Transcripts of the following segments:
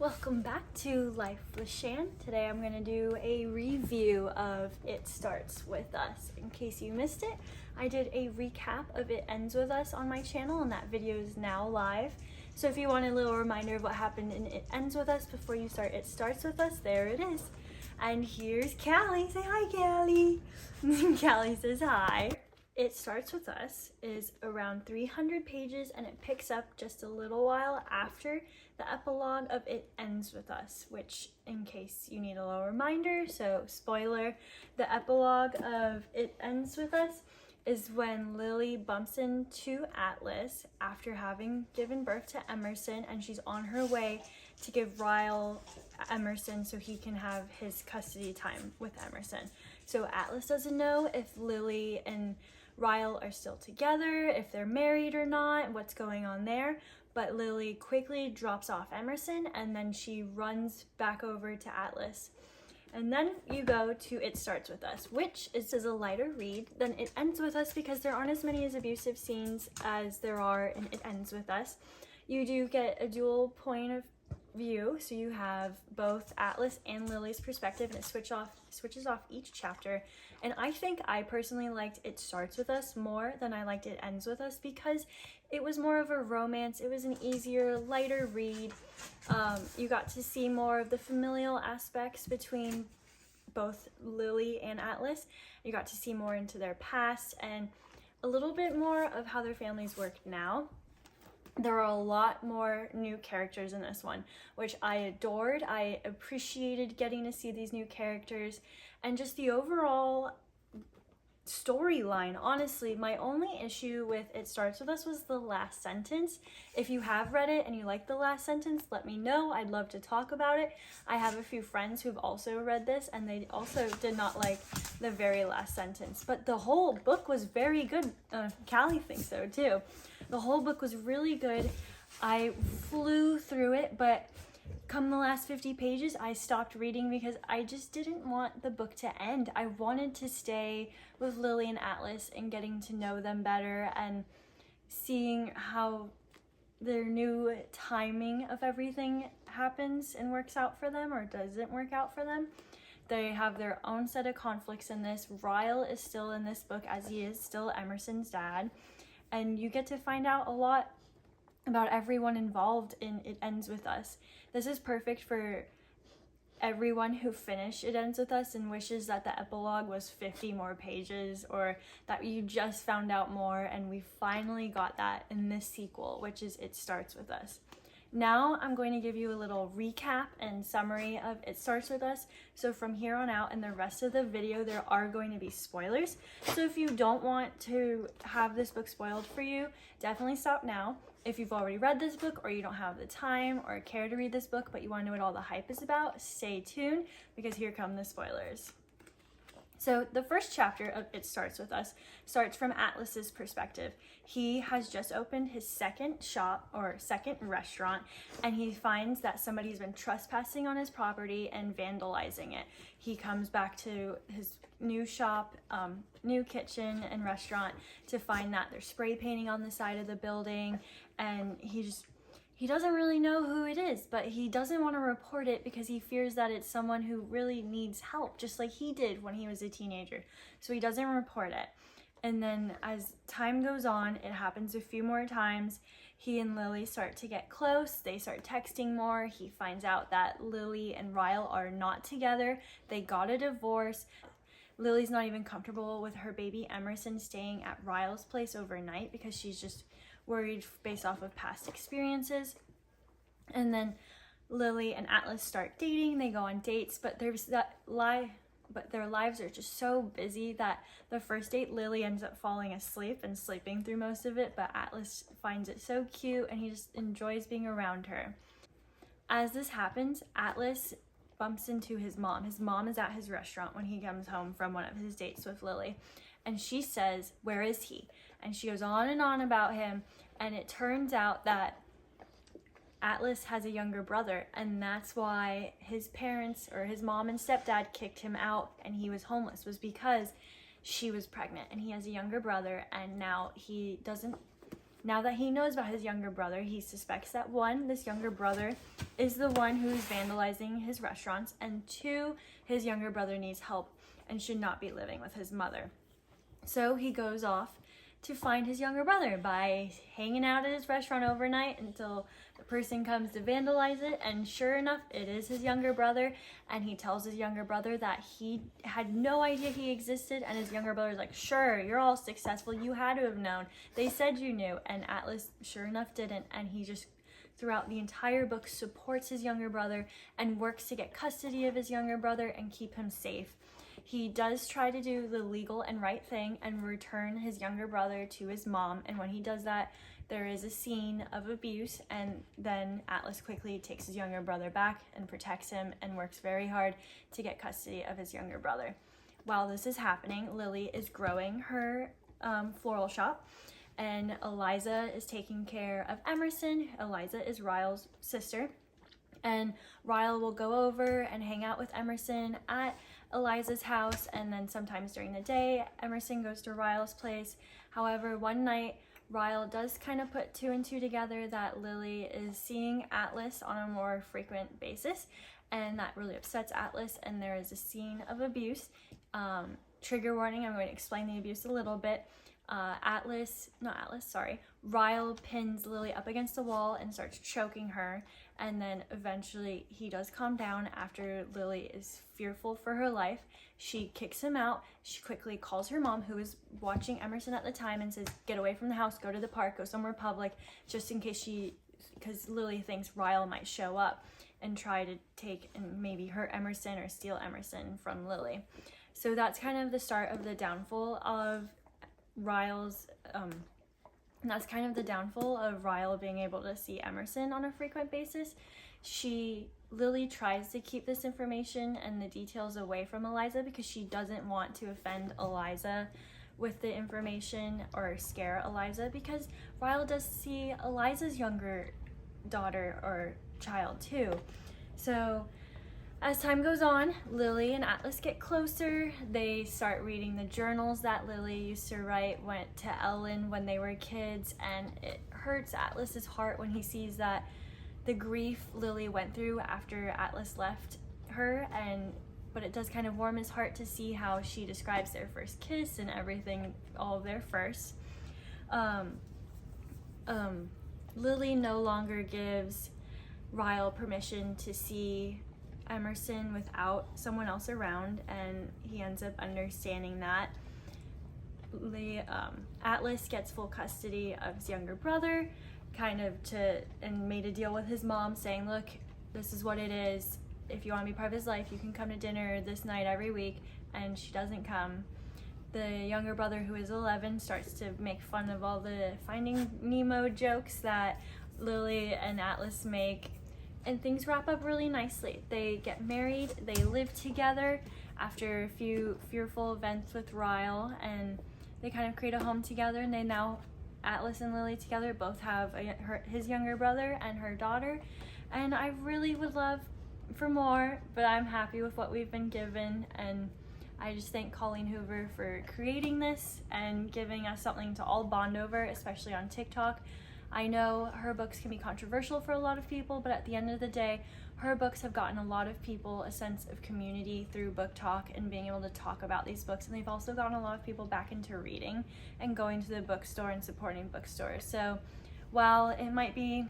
Welcome back to Life with Shan. Today I'm going to do a review of It Starts With Us. In case you missed it, I did a recap of It Ends With Us on my channel, and that video is now live. So if you want a little reminder of what happened in It Ends With Us before you start It Starts With Us, there it is. And here's Callie. Say hi, Callie. Callie says hi. It Starts With Us is around 300 pages, and it picks up just a little while after the epilogue of It Ends With Us, which, in case you need a little reminder, so spoiler, the epilogue of It Ends With Us is when Lily bumps into Atlas after having given birth to Emerson, and she's on her way to give Ryle Emerson so he can have his custody time with Emerson. So Atlas doesn't know if Lily and Ryle are still together, if they're married or not, what's going on there. But Lily quickly drops off Emerson, and then she runs back over to Atlas. And then you go to It Starts With Us, which is a lighter read than It Ends With Us because there aren't as many abusive scenes as there are in It Ends With Us. You do get a dual point of view, so you have both Atlas and Lily's perspective, and it switches off each chapter. And I think I personally liked It Starts With Us more than I liked It Ends With Us because it was more of a romance. It was an easier, lighter read. You got to see more of the familial aspects between both Lily and Atlas. You got to see more into their past and a little bit more of how their families work now. There are a lot more new characters in this one, which I adored. I appreciated getting to see these new characters and just the overall storyline. Honestly, my only issue with It Starts With Us was the last sentence. If you have read it and you like the last sentence, let me know. I'd love to talk about it. I have a few friends who've also read this, and they also did not like the very last sentence. But the whole book was very good. Callie thinks so too. The whole book was really good. I flew through it, but come the last 50 pages, I stopped reading because I just didn't want the book to end. I wanted to stay with Lily and Atlas and getting to know them better and seeing how their new timing of everything happens and works out for them or doesn't work out for them. They have their own set of conflicts in this. Ryle is still in this book as he is still Emerson's dad. And you get to find out a lot about everyone involved in It Ends With Us. This is perfect for everyone who finished It Ends With Us and wishes that the epilogue was 50 more pages or that you just found out more, and we finally got that in this sequel, which is It Starts With Us. Now I'm going to give you a little recap and summary of It Starts With Us. So from here on out in the rest of the video, there are going to be spoilers. So if you don't want to have this book spoiled for you, definitely stop now. If you've already read this book or you don't have the time or care to read this book, but you want to know what all the hype is about, stay tuned because here come the spoilers. So the first chapter of It Starts With Us starts from Atlas's perspective. He has just opened his second shop or second restaurant, and he finds that somebody's been trespassing on his property and vandalizing it. He comes back to his new shop, new kitchen and restaurant to find that there's spray painting on the side of the building, and he doesn't really know who it is, but he doesn't want to report it because he fears that it's someone who really needs help, just like he did when he was a teenager. So he doesn't report it. And then as time goes on, it happens a few more times. He and Lily start to get close. They start texting more. He finds out that Lily and Ryle are not together. They got a divorce. Lily's not even comfortable with her baby Emerson staying at Ryle's place overnight because she's just worried based off of past experiences. And then Lily and Atlas start dating. They go on dates, but their lives are just so busy that the first date Lily ends up falling asleep and sleeping through most of it, but Atlas finds it so cute and he just enjoys being around her. As this happens, Atlas bumps into his mom. His mom is at his restaurant when he comes home from one of his dates with Lily, and she says, "Where is he?" And she goes on and on about him, and it turns out that Atlas has a younger brother, and that's why his parents, or his mom and stepdad, kicked him out and he was homeless, was because she was pregnant, and he has a younger brother, and now he doesn't Now that he knows about his younger brother, he suspects that 1, this younger brother is the one who's vandalizing his restaurants, and 2, his younger brother needs help and should not be living with his mother. So he goes off to find his younger brother by hanging out at his restaurant overnight until the person comes to vandalize it, and sure enough, it is his younger brother, and he tells his younger brother that he had no idea he existed, and his younger brother's like, sure, you're all successful, you had to have known, they said you knew, and Atlas sure enough didn't, and he just throughout the entire book supports his younger brother and works to get custody of his younger brother and keep him safe. He does try to do the legal and right thing and return his younger brother to his mom, and when he does that, there is a scene of abuse, and then Atlas quickly takes his younger brother back and protects him and works very hard to get custody of his younger brother. While this is happening, Lily is growing her floral shop, and Eliza is taking care of Emerson. Eliza is Ryle's sister, and Ryle will go over and hang out with Emerson at Eliza's house, and then sometimes during the day, Emerson goes to Ryle's place. However, one night, Ryle does kind of put 2 and 2 together that Lily is seeing Atlas on a more frequent basis, and that really upsets Atlas, and there is a scene of abuse. Trigger warning, I'm going to explain the abuse a little bit. Ryle pins Lily up against the wall and starts choking her, and then eventually he does calm down after Lily is fearful for her life. She kicks him out. She quickly calls her mom, who is watching Emerson at the time, and says, get away from the house, go to the park, go somewhere public, just in case because Lily thinks Ryle might show up and try to take and maybe hurt Emerson or steal Emerson from Lily. So that's kind of the start of the downfall of Ryle's, that's kind of the downfall of Ryle being able to see Emerson on a frequent basis. Lily tries to keep this information and the details away from Eliza because she doesn't want to offend Eliza with the information or scare Eliza, because Ryle does see Eliza's younger daughter or child too. So as time goes on, Lily and Atlas get closer. They start reading the journals that Lily used to write, went to Ellen when they were kids, and it hurts Atlas's heart when he sees that the grief Lily went through after Atlas left her, but it does kind of warm his heart to see how she describes their first kiss and everything, all of their firsts. Lily no longer gives Ryle permission to see Emerson without someone else around, and he ends up understanding that. Atlas gets full custody of his younger brother, and made a deal with his mom saying, look, this is what it is. If you want to be part of his life, you can come to dinner this night every week, and she doesn't come. The younger brother, who is 11, starts to make fun of all the Finding Nemo jokes that Lily and Atlas make, and things wrap up really nicely. They get married, they live together after a few fearful events with Ryle, and they kind of create a home together, and they now, Atlas and Lily together, both have his younger brother and her daughter, and I really would love for more, but I'm happy with what we've been given, and I just thank Colleen Hoover for creating this and giving us something to all bond over, especially on TikTok. I know her books can be controversial for a lot of people, but at the end of the day, her books have gotten a lot of people a sense of community through book talk and being able to talk about these books, and they've also gotten a lot of people back into reading and going to the bookstore and supporting bookstores. So while it might be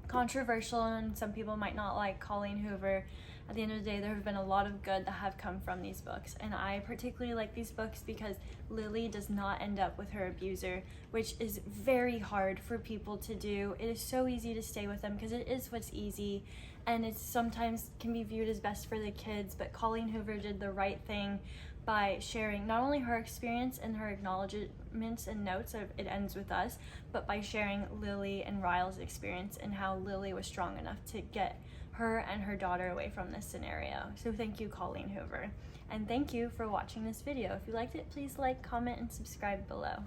controversial and some people might not like Colleen Hoover, at the end of the day, there have been a lot of good that have come from these books, and I particularly like these books because Lily does not end up with her abuser, which is very hard for people to do. It is so easy to stay with them because it is what's easy, and it sometimes can be viewed as best for the kids, but Colleen Hoover did the right thing by sharing not only her experience and her acknowledgements and notes of It Ends With Us, but by sharing Lily and Ryle's experience and how Lily was strong enough to get her and her daughter away from this scenario. So thank you, Colleen Hoover. And thank you for watching this video. If you liked it, please like, comment, and subscribe below.